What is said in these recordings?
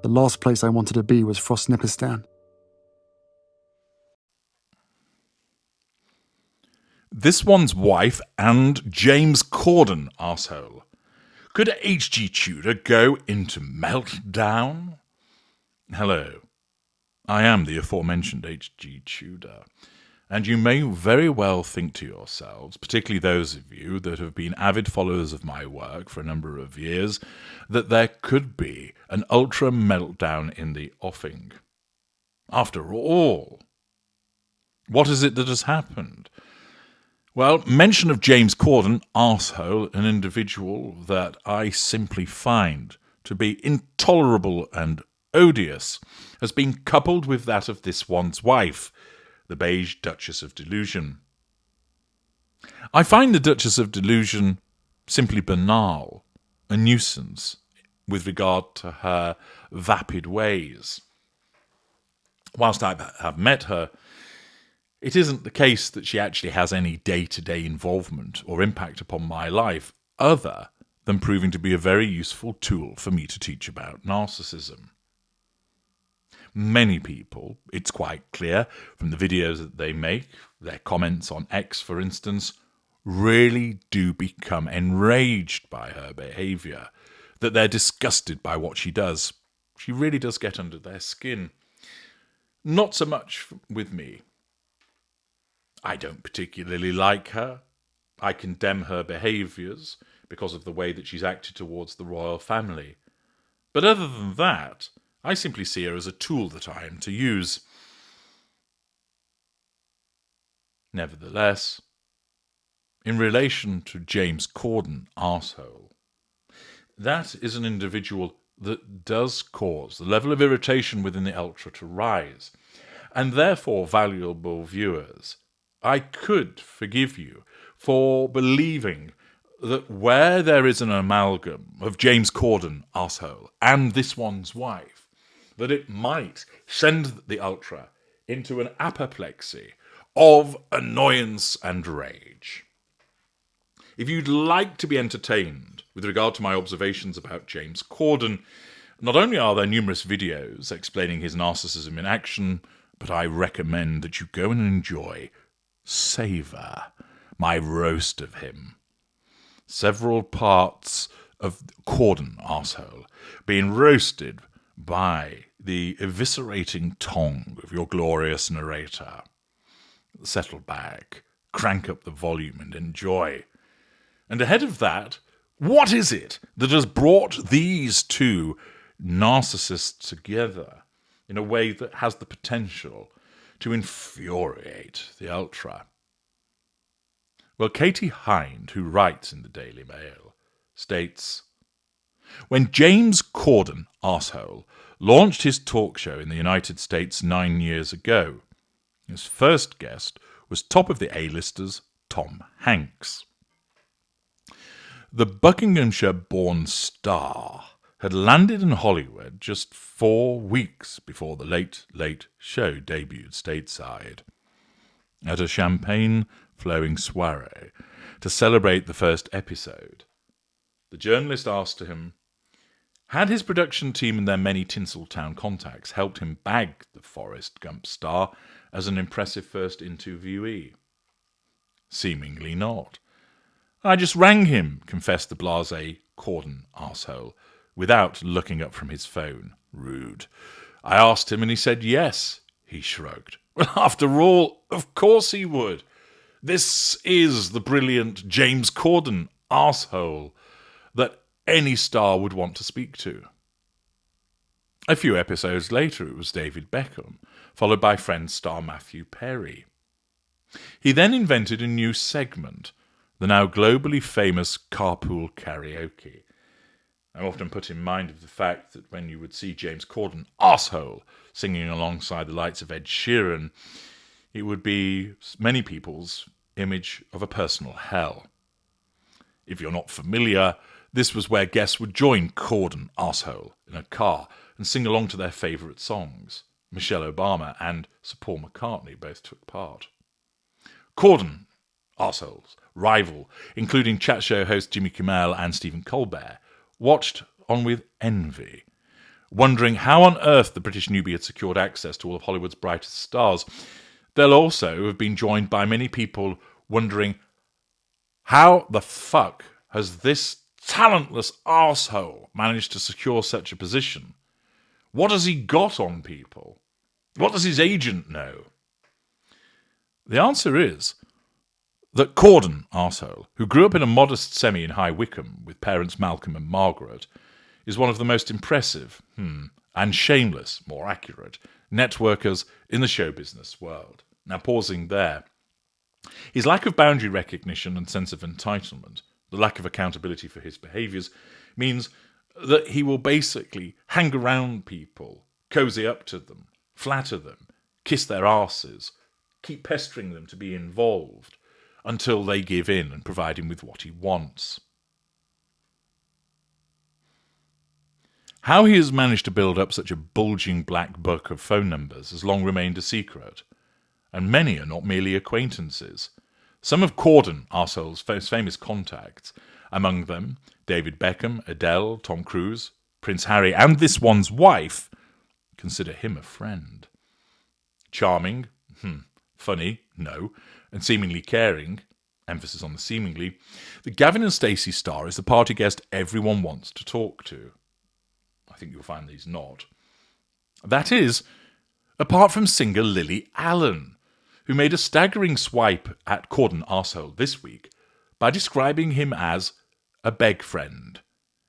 The last place I wanted to be was Frostnipistan. This one's wife and James Corden, arsehole. Could H.G. Tudor go into Meltdown? Hello, I am the aforementioned H.G. Tudor, and you may very well think to yourselves, particularly those of you that have been avid followers of my work for a number of years, that there could be an ultra meltdown in the offing. After all, what is it that has happened? Well, mention of James Corden, arsehole, an individual that I simply find to be intolerable and odious, has been coupled with that of this one's wife, the beige Duchess of Delusion. I find the Duchess of Delusion simply banal, a nuisance with regard to her vapid ways. Whilst I have met her, it isn't the case that she actually has any day-to-day involvement or impact upon my life other than proving to be a very useful tool for me to teach about narcissism. Many people, it's quite clear from the videos that they make, their comments on X for instance, really do become enraged by her behaviour, that they're disgusted by what she does. She really does get under their skin. Not so much with me. I don't particularly like her. I condemn her behaviours because of the way that she's acted towards the royal family. But other than that, I simply see her as a tool that I am to use. Nevertheless, in relation to James Corden, arsehole, that is an individual that does cause the level of irritation within the ultra to rise. And therefore, valuable viewers, I could forgive you for believing that where there is an amalgam of James Corden, arsehole, and this one's wife, that it might send the ultra into an apoplexy of annoyance and rage. If you'd like to be entertained with regard to my observations about James Corden, not only are there numerous videos explaining his narcissism in action, but I recommend that you go and enjoy, savour, my roast of him. Several parts of Corden, arsehole, being roasted by the eviscerating tongue of your glorious narrator. Settle back, crank up the volume and enjoy. And ahead of that, what is it that has brought these two narcissists together in a way that has the potential to infuriate the ultra? Well, Katie Hind, who writes in the Daily Mail, states, when James Corden, arsehole, launched his talk show in the United States 9 years ago, his first guest was top of the A-listers Tom Hanks. The Buckinghamshire-born star had landed in Hollywood just 4 weeks before the Late Late Show debuted stateside. At a champagne-flowing soiree to celebrate the first episode, the journalist asked him, had his production team and their many Tinseltown contacts helped him bag the Forrest Gump star as an impressive first interviewee? Seemingly not. I just rang him, confessed the blasé Corden, arsehole, without looking up from his phone. Rude. I asked him and he said yes. He shrugged. Well, after all, of course he would. This is the brilliant James Corden, arsehole, that any star would want to speak to. A few episodes later, it was David Beckham, followed by Friends star Matthew Perry. He then invented a new segment, the now globally famous carpool karaoke. I'm often put in mind of the fact that when you would see James Corden, arsehole, singing alongside the likes of Ed Sheeran, it would be many people's image of a personal hell. If you're not familiar, this was where guests would join Corden, arsehole, in a car and sing along to their favourite songs. Michelle Obama and Sir Paul McCartney both took part. Corden, arsehole's rival, including chat show host Jimmy Kimmel and Stephen Colbert, watched on with envy wondering how on earth the British newbie had secured access to all of Hollywood's brightest stars. They'll also have been joined by many people wondering how the fuck has this talentless arsehole managed to secure such a position? What has he got on people? What does his agent know? The answer is that Corden, arsehole, who grew up in a modest semi in High Wycombe with parents Malcolm and Margaret, is one of the most impressive, and shameless, more accurate, networkers in the show business world. Now, pausing there. His lack of boundary recognition and sense of entitlement, the lack of accountability for his behaviours, means that he will basically hang around people, cozy up to them, flatter them, kiss their arses, keep pestering them to be involved, until they give in and provide him with what he wants. How he has managed to build up such a bulging black book of phone numbers has long remained a secret, and many are not merely acquaintances. Some of Corden, arsehole's most famous contacts, among them David Beckham, Adele, Tom Cruise, Prince Harry, and this one's wife, consider him a friend. Charming? Funny? No. And seemingly caring, emphasis on the seemingly, the Gavin and Stacey star is the party guest everyone wants to talk to. I think you'll find he's not. That is, apart from singer Lily Allen, who made a staggering swipe at Corden arsehole this week by describing him as a beg friend.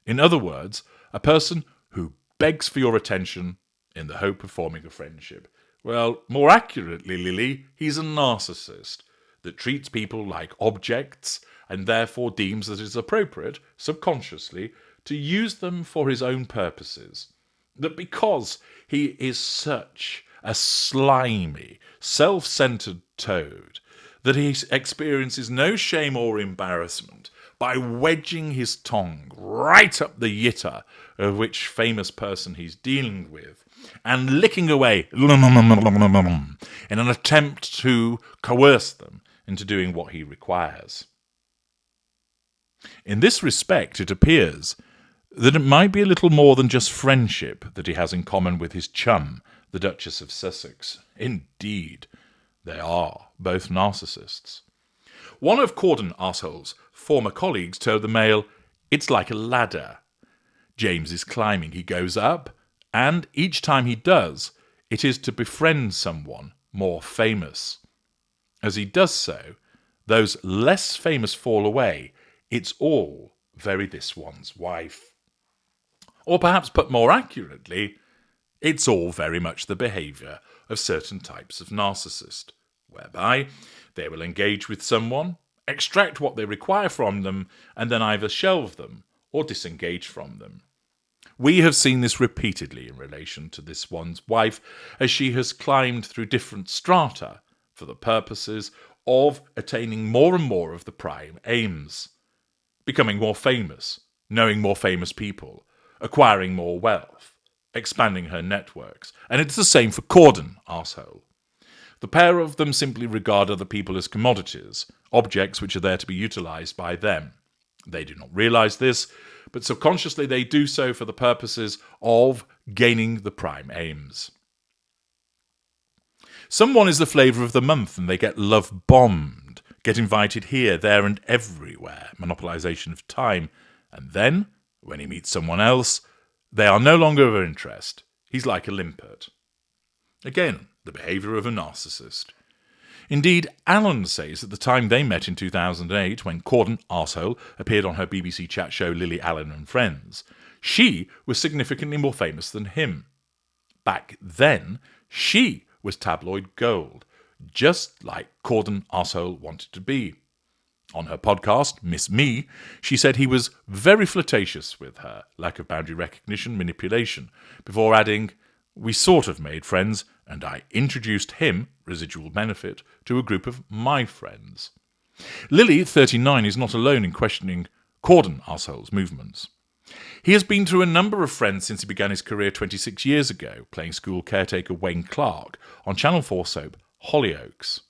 In other words, a person who begs for your attention in the hope of forming a friendship. Well, more accurately, Lily, he's a narcissist that treats people like objects and therefore deems that it is appropriate, subconsciously, to use them for his own purposes. That because he is such a slimy, self-centered toad, that he experiences no shame or embarrassment by wedging his tongue right up the yitter of which famous person he's dealing with, and licking away in an attempt to coerce them into doing what he requires. In this respect, it appears that it might be a little more than just friendship that he has in common with his chum, the Duchess of Sussex. Indeed, they are both narcissists. One of Corden arsehole's former colleagues told the Mail, "It's like a ladder. James is climbing. He goes up, and each time he does, it is to befriend someone more famous. As he does so, those less famous fall away. It's all very this one's wife." Or perhaps put more accurately, it's all very much the behaviour of certain types of narcissist, whereby they will engage with someone, extract what they require from them, and then either shelve them or disengage from them. We have seen this repeatedly in relation to this one's wife, as she has climbed through different strata for the purposes of attaining more and more of the prime aims, becoming more famous, knowing more famous people, acquiring more wealth, expanding her networks. And it's the same for Corden, arsehole. The pair of them simply regard other people as commodities, objects which are there to be utilised by them. They do not realise this, but subconsciously they do so for the purposes of gaining the prime aims. Someone is the flavour of the month and they get love-bombed, get invited here, there and everywhere, monopolisation of time, and then, when he meets someone else, they are no longer of interest. He's like a limpet. Again, the behaviour of a narcissist. Indeed, Alan says at the time they met in 2008, when Corden, arsehole, appeared on her BBC chat show Lily Allen and Friends, she was significantly more famous than him. Back then, she was tabloid gold, just like Corden, arsehole, wanted to be. On her podcast, Miss Me, she said he was very flirtatious with her, lack of boundary recognition, manipulation, before adding, "We sort of made friends, and I introduced him, residual benefit, to a group of my friends." Lily, 39, is not alone in questioning Corden, arsehole's movements. He has been through a number of friends since he began his career 26 years ago, playing school caretaker Wayne Clark on Channel 4 soap Hollyoaks.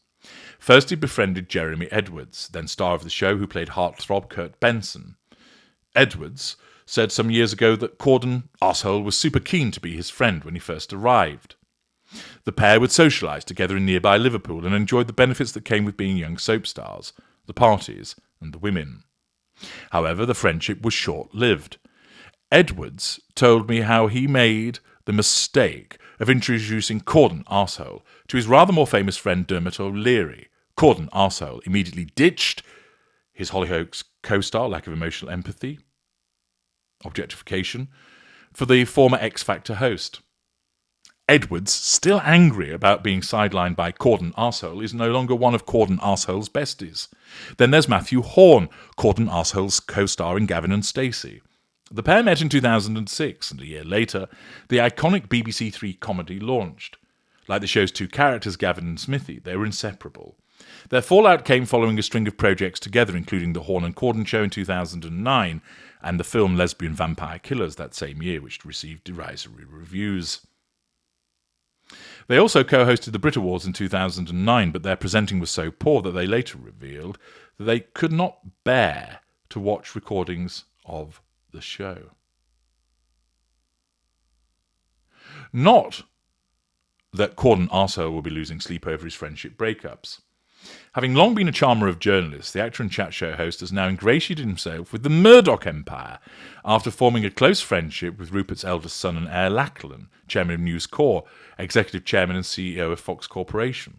First he befriended Jeremy Edwards, then star of the show, who played heartthrob Kurt Benson. Edwards said some years ago that Corden, arsehole, was super keen to be his friend when he first arrived. The pair would socialise together in nearby Liverpool and enjoyed the benefits that came with being young soap stars, the parties and the women. However, the friendship was short-lived. Edwards told me how he made the mistake of introducing Corden, arsehole, to his rather more famous friend Dermot O'Leary. Corden, arsehole, immediately ditched his Hollyoaks co-star, lack of emotional empathy, objectification, for the former X Factor host. Edwards, still angry about being sidelined by Corden, arsehole, is no longer one of Corden, arsehole's besties. Then there's Matthew Horn, Corden, arsehole's co-star in Gavin and Stacey. The pair met in 2006, and a year later, the iconic BBC Three comedy launched. Like the show's two characters, Gavin and Smithy, they were inseparable. Their fallout came following a string of projects together, including the Horn and Corden show in 2009 and the film Lesbian Vampire Killers that same year, which received derisory reviews. They also co-hosted the Brit Awards in 2009, but their presenting was so poor that they later revealed that they could not bear to watch recordings of the show. Not that Corden, arsehole, will be losing sleep over his friendship breakups. Having long been a charmer of journalists, the actor and chat show host has now ingratiated himself with the Murdoch empire after forming a close friendship with Rupert's eldest son and heir, Lachlan, chairman of News Corp, executive chairman and CEO of Fox Corporation.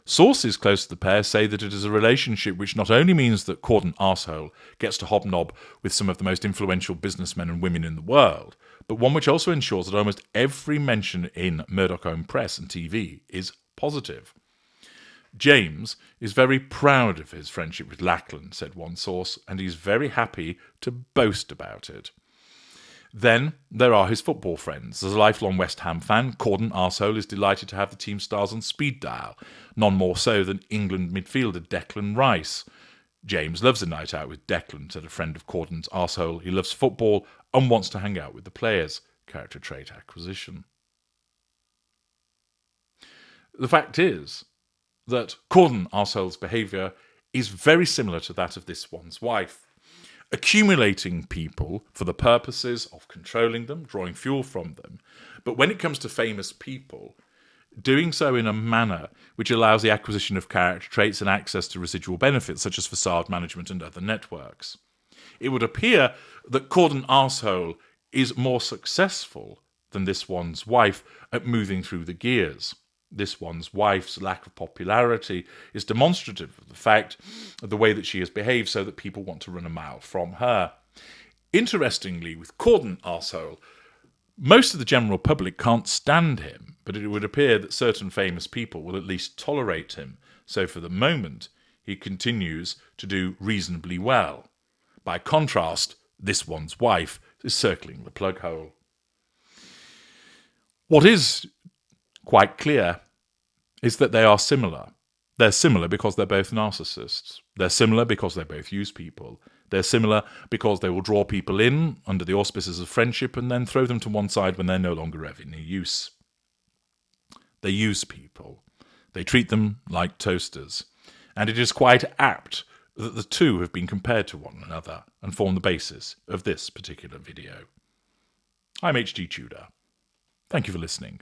Sources close to the pair say that it is a relationship which not only means that Corden, arsehole, gets to hobnob with some of the most influential businessmen and women in the world, but one which also ensures that almost every mention in Murdoch-owned press and TV is positive. James is very proud of his friendship with Lachlan, said one source, and he's very happy to boast about it. Then there are his football friends. As a lifelong West Ham fan, Corden, arsehole, is delighted to have the team stars on speed dial, none more so than England midfielder Declan Rice. James loves a night out with Declan, said a friend of Corden's, arsehole. He loves football and wants to hang out with the players. Character trait acquisition. The fact is that Corden, arsehole's behaviour is very similar to that of this one's wife. Accumulating people for the purposes of controlling them, drawing fuel from them, but when it comes to famous people, doing so in a manner which allows the acquisition of character traits and access to residual benefits such as facade management and other networks. It would appear that Corden, arsehole, is more successful than this one's wife at moving through the gears. This one's wife's lack of popularity is demonstrative of the fact of the way that she has behaved so that people want to run a mile from her. Interestingly, with Corden, arsehole, most of the general public can't stand him, but it would appear that certain famous people will at least tolerate him. So for the moment, he continues to do reasonably well. By contrast, this one's wife is circling the plug hole. What is quite clear is that they are similar. They're similar because they're both narcissists. They're similar because they both use people. They're similar because they will draw people in under the auspices of friendship and then throw them to one side when they're no longer of any use. They use people. They treat them like toasters. And it is quite apt that the two have been compared to one another and form the basis of this particular video. I'm HG Tudor. Thank you for listening.